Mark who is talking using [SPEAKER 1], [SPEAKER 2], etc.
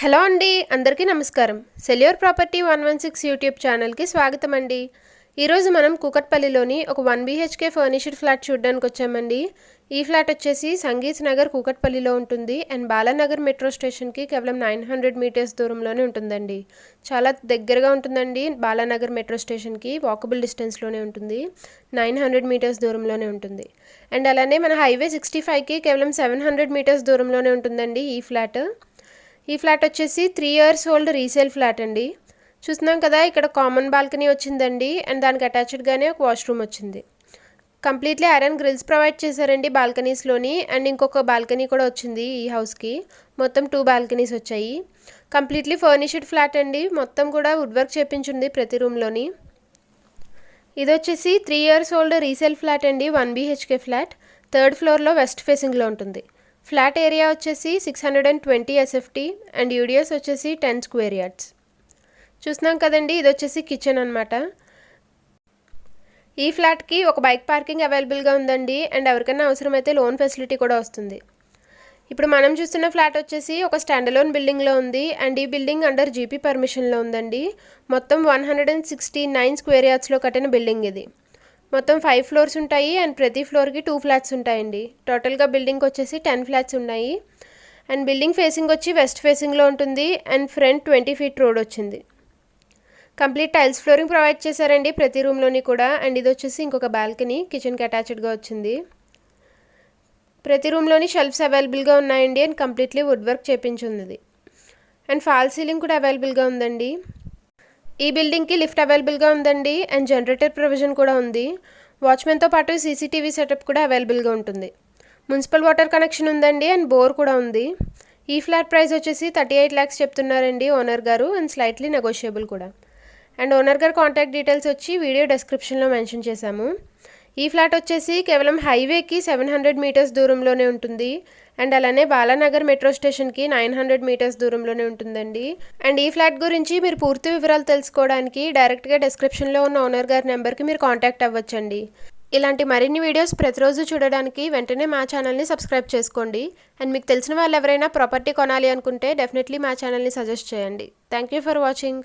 [SPEAKER 1] Hello అండి, అందరికీ నమస్కారం. సెల్యూర్ ప్రాపర్టీ 116 యూట్యూబ్ ఛానల్కి స్వాగతం అండి. ఈరోజు మనం కూకట్పల్లిలోని ఒక 1 BHK ఫర్నిష్డ్ ఫ్లాట్ చూడడానికి వచ్చామండి. ఈ ఫ్లాట్ వచ్చేసి సంగీత్ నగర్ కూకట్పల్లిలో ఉంటుంది అండ్ బాలానగర్ మెట్రో స్టేషన్కి కేవలం 900 మీటర్స్ దూరంలోనే ఉంటుందండి. చాలా దగ్గరగా ఉంటుందండి. బాలానగర్ మెట్రో స్టేషన్కి వాకబుల్ డిస్టెన్స్లోనే ఉంటుంది. 900 మీటర్స్ దూరంలోనే ఉంటుంది. అండ్ అలానే మన హైవే 65కి కేవలం 700 మీటర్స్ దూరంలోనే ఉంటుందండి ఈ ఫ్లాట్. ఈ ఫ్లాట్ వచ్చేసి 3 years ఓల్డ్ రీసేల్ ఫ్లాట్ అండి. చూస్తున్నాం కదా, ఇక్కడ కామన్ బాల్కనీ వచ్చిందండి అండ్ దానికి అటాచ్డ్గానే ఒక వాష్రూమ్ వచ్చింది. కంప్లీట్లీ ఐరన్ గ్రిల్స్ ప్రొవైడ్ చేశారండి బాల్కనీస్లోని. అండ్ ఇంకొక బాల్కనీ కూడా వచ్చింది ఈ హౌస్కి. మొత్తం 2 బాల్కనీస్ వచ్చాయి. కంప్లీట్లీ ఫర్నిష్డ్ ఫ్లాట్ అండి. మొత్తం కూడా వుడ్ వర్క్ చేపించింది ప్రతి రూమ్లోని. ఇది వచ్చేసి 3 years ఓల్డ్ రీసేల్ ఫ్లాట్ అండి. 1 BHK ఫ్లాట్ 3rd ఫ్లోర్లో వెస్ట్ ఫేసింగ్లో ఉంటుంది. ఫ్లాట్ ఏరియా వచ్చేసి 620 SFT అండ్ యూడిఎస్ వచ్చేసి 10 స్క్వేర్ యార్డ్స్. చూస్తున్నాం కదండి, ఇది వచ్చేసి కిచెన్ అనమాట. ఈ ఫ్లాట్కి ఒక బైక్ పార్కింగ్ అవైలబుల్గా ఉందండి అండ్ ఎవరికైనా అవసరమైతే లోన్ ఫెసిలిటీ కూడా వస్తుంది. ఇప్పుడు మనం చూస్తున్న ఫ్లాట్ వచ్చేసి ఒక స్టాండలోన్ బిల్డింగ్లో ఉంది అండ్ ఈ బిల్డింగ్ అండర్ జీపీ పర్మిషన్లో ఉందండి. మొత్తం 169 స్క్వేర్ యార్డ్స్లో కట్టిన బిల్డింగ్ ఇది. మొత్తం 5 ఫ్లోర్స్ ఉంటాయి అండ్ ప్రతి ఫ్లోర్కి 2 ఫ్లాట్స్ ఉంటాయండి. టోటల్గా బిల్డింగ్కి వచ్చేసి 10 ఫ్లాట్స్ ఉన్నాయి. అండ్ బిల్డింగ్ ఫేసింగ్ వచ్చి వెస్ట్ ఫేసింగ్లో ఉంటుంది అండ్ ఫ్రంట్ 20 feet రోడ్ వచ్చింది. కంప్లీట్ టైల్స్ ఫ్లోరింగ్ ప్రొవైడ్ చేశారండి ప్రతి రూమ్లోని కూడా. అండ్ ఇది వచ్చేసి ఇంకొక బాల్కనీ కిచెన్కి అటాచ్డ్గా వచ్చింది. ప్రతి రూమ్లోని షెల్ఫ్స్ అవైలబుల్గా ఉన్నాయండి అండ్ కంప్లీట్లీ వుడ్ వర్క్ చేపించుంది. అండ్ ఫాల్ సీలింగ్ కూడా అవైలబుల్గా ఉందండి. ఈ బిల్డింగ్కి లిఫ్ట్ అవైలబుల్గా ఉందండి అండ్ జనరేటర్ ప్రొవిజన్ కూడా ఉంది. వాచ్మెన్తో పాటు CCTV సెటప్ కూడా అవైలబుల్గా ఉంటుంది. మున్సిపల్ వాటర్ కనెక్షన్ ఉందండి అండ్ బోర్ కూడా ఉంది. ఈ ఫ్లాట్ ప్రైస్ వచ్చేసి 38 lakhs చెప్తున్నారండి ఓనర్ గారు అండ్ స్లైట్లీ నెగోషియబుల్ కూడా. అండ్ ఓనర్ గారు కాంటాక్ట్ డీటెయిల్స్ వచ్చి వీడియో డిస్క్రిప్షన్లో మెన్షన్ చేశాము. ఈ ఫ్లాట్ వచ్చేసి కేవలం హైవేకి 700 మీటర్స్ దూరంలోనే ఉంటుంది అండ్ అలానే బాలానగర్ మెట్రో స్టేషన్కి 900 మీటర్స్ దూరంలోనే ఉంటుందండి. అండ్ ఈ ఫ్లాట్ గురించి మీరు పూర్తి వివరాలు తెలుసుకోవడానికి డైరెక్ట్గా డిస్క్రిప్షన్లో ఉన్న ఓనర్ గారి నెంబర్కి మీరు కాంటాక్ట్ అవ్వచ్చండి. ఇలాంటి మరిన్ని వీడియోస్ ప్రతిరోజు చూడడానికి వెంటనే మా ఛానల్ని సబ్స్క్రైబ్ చేసుకోండి. అండ్ మీకు తెలిసిన వాళ్ళు ఎవరైనా ప్రాపర్టీ కొనాలి అనుకుంటే డెఫినెట్లీ మా ఛానల్ని సజెస్ట్ చేయండి. Thank you for watching.